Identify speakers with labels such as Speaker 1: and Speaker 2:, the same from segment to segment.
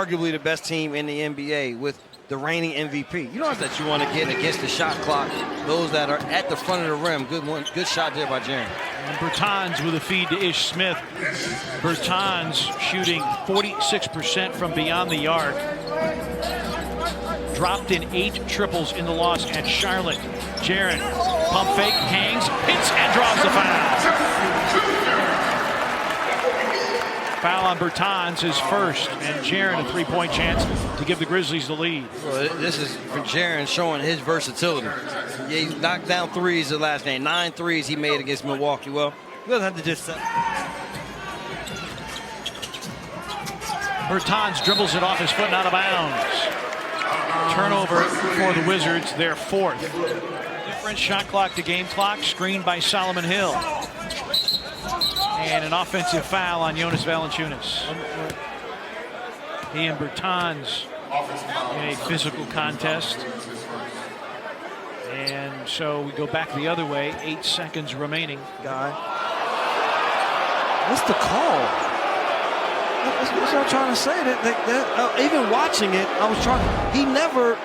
Speaker 1: Arguably the best team in the NBA with the reigning MVP. You know that you want to get against the shot clock, those that are at the front of the rim. Good shot there by Jaren.
Speaker 2: And Bertāns with a feed to Ish Smith. Bertāns shooting 46% from beyond the arc. Dropped in 8 triples in the loss at Charlotte. Jaren, pump fake, hangs, hits, and draws the foul. Foul on Bertāns, his first, and Jaren a three-point chance to give the Grizzlies the lead.
Speaker 1: Well, this is for Jaren showing his versatility. Yeah, he knocked down threes the last game. 9 threes he made against Milwaukee. Well, he doesn't have to just...
Speaker 2: Bertāns dribbles it off his foot and out of bounds. Turnover for the Wizards, their 4th. Different shot clock to game clock, screened by Solomon Hill. And an offensive foul on Jonas Valanciunas. He and Bertāns in a physical contest. And so we go back the other way. 8 seconds remaining.
Speaker 1: Guy. What's the call? That's what I'm trying to say. Even watching it, I was trying. He never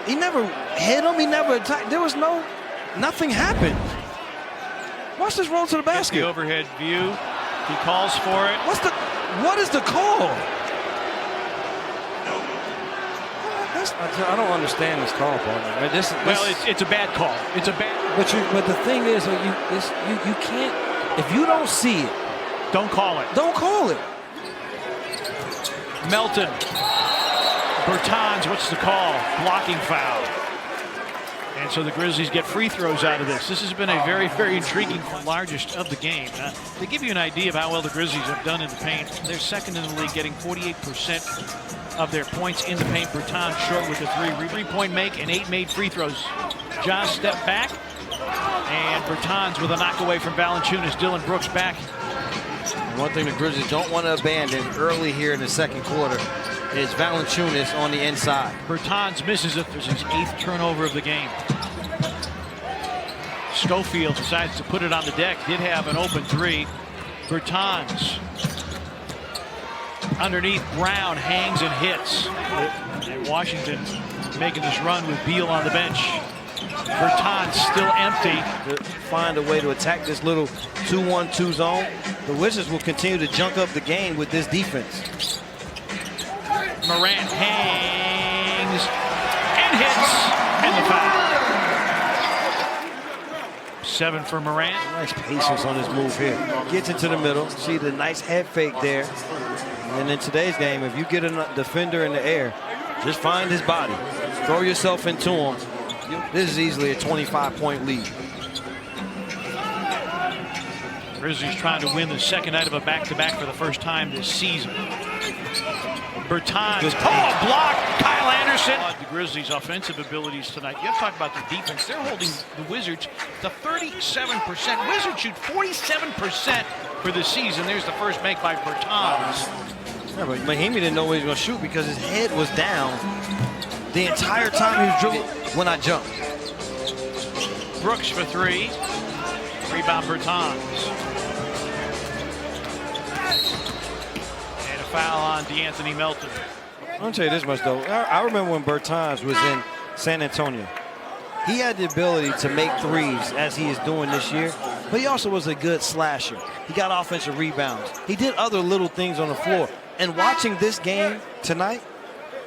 Speaker 1: hit him. He never attacked. There was nothing happened. Watch this roll to the basket.
Speaker 2: The overhead view. He calls for it.
Speaker 1: What is the call? I don't understand this call, partner.
Speaker 2: It's a bad call. It's a bad.
Speaker 1: But the thing is, you can't. If you don't see it,
Speaker 2: don't call it.
Speaker 1: Don't call it.
Speaker 2: Melton. Bertāns, what's the call? Blocking foul. And so the Grizzlies get free throws out of this. This has been a very, very intriguing, largest of the game. To give you an idea of how well the Grizzlies have done in the paint, they're second in the league, getting 48% of their points in the paint. Bertāns short with a 3-point make and 8 made free throws. Ja step back, and Bertāns with a knock away from Valanciunas. Dillon Brooks back.
Speaker 1: One thing the Grizzlies don't want to abandon early here in the second quarter is Valanciunas on the inside.
Speaker 2: Bertāns misses it. There's his 8th turnover of the game. Schofield decides to put it on the deck. Did have an open 3. Bertāns underneath Brown, hangs and hits. And Washington making this run with Beal on the bench. Bertāns still empty.
Speaker 1: To find a way to attack this little 2-1-2 zone. The Wizards will continue to junk up the game with this defense.
Speaker 2: Morant hangs and hits, and the foul. 7 for Morant.
Speaker 1: Nice patience on this move here. Gets into the middle. See the nice head fake there. And in today's game, if you get a defender in the air, just find his body. Throw yourself into him. This is easily a 25-point lead.
Speaker 2: Grizzlies trying to win the second night of a back-to-back for the first time this season. Bertāns, block, Kyle Anderson. The Grizzlies' offensive abilities tonight. You have to talk about the defense. They're holding the Wizards to 37%. Wizards shoot 47% for the season. There's the first make by Bertāns.
Speaker 1: Yeah, but Mahimi didn't know where he was going to shoot because his head was down the entire time he was dribbling when I jumped.
Speaker 2: Brooks for 3. Rebound Bertāns. And a foul on DeAnthony Melton.
Speaker 1: I'm going to tell you this much, though. I remember when Bertāns was in San Antonio. He had the ability to make threes as he is doing this year, but he also was a good slasher. He got offensive rebounds. He did other little things on the floor. And watching this game tonight,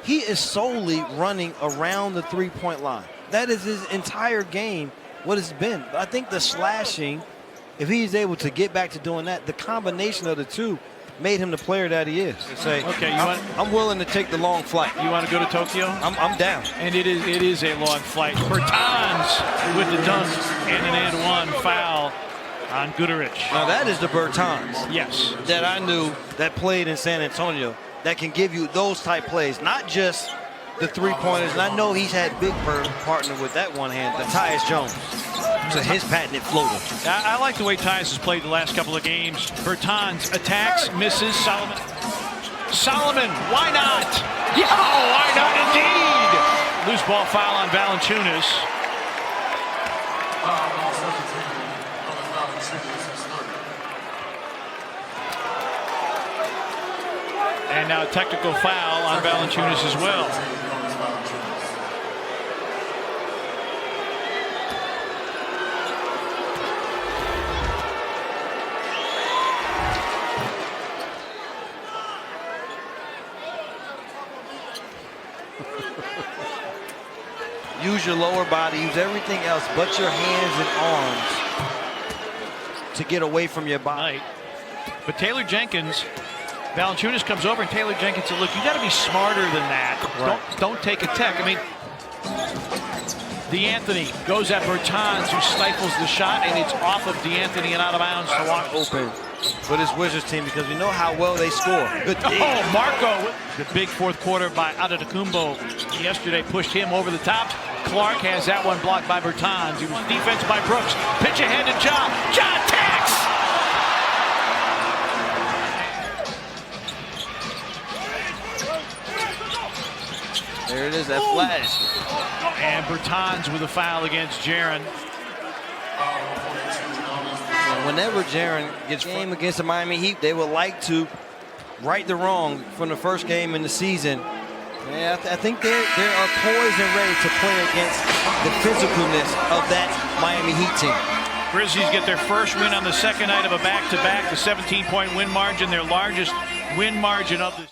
Speaker 1: he is solely running around the three-point line. That is his entire game, what it's been. But I think the slashing, if he's able to get back to doing that, the combination of the two made him the player that he is. Say,
Speaker 2: okay,
Speaker 1: I'm willing to take the long flight.
Speaker 2: You want to go to Tokyo?
Speaker 1: I'm down.
Speaker 2: And it is a long flight. Bertāns with the dunk and an and 1 foul on Goodrich.
Speaker 1: Now that is the Bertāns.
Speaker 2: Yes.
Speaker 1: That I knew that played in San Antonio that can give you those type plays, not just the three-pointers. And I know he's had Big Bird partner with that one hand, the Tyus Jones. So his patented floater.
Speaker 2: I like the way Tyus has played the last couple of games. Bertāns attacks, misses. Solomon, why not? Yeah, why not indeed? Loose ball foul on Valanciunas. And now a technical foul on Valanciunas as well.
Speaker 1: Use your lower body, use everything else but your hands and arms to get away from your body.
Speaker 2: But Taylor Jenkins, Valanciunas comes over and Taylor Jenkins said, look, you got to be smarter than that.
Speaker 1: Right.
Speaker 2: Don't take a tech. I mean, DeAnthony goes at Bertans, who stifles the shot, and it's off of DeAnthony and out of bounds to walk
Speaker 1: Open for this Wizards team because we know how well they score. Good D.
Speaker 2: Oh, Marco, the big fourth quarter by Antetokounmpo yesterday pushed him over the top. Clark has that one blocked by Bertans. It was defense by Brooks. Pitch ahead to John. John Tex!
Speaker 1: There it is, that flash.
Speaker 2: And Bertans with a foul against Jaren.
Speaker 1: Whenever Jaren gets game against the Miami Heat, they would like to right the wrong from the first game in the season. Yeah, I think they are poised and ready to play against the physicalness of that Miami Heat team.
Speaker 2: Grizzlies get their first win on the second night of a back-to-back, the 17-point win margin, their largest win margin of the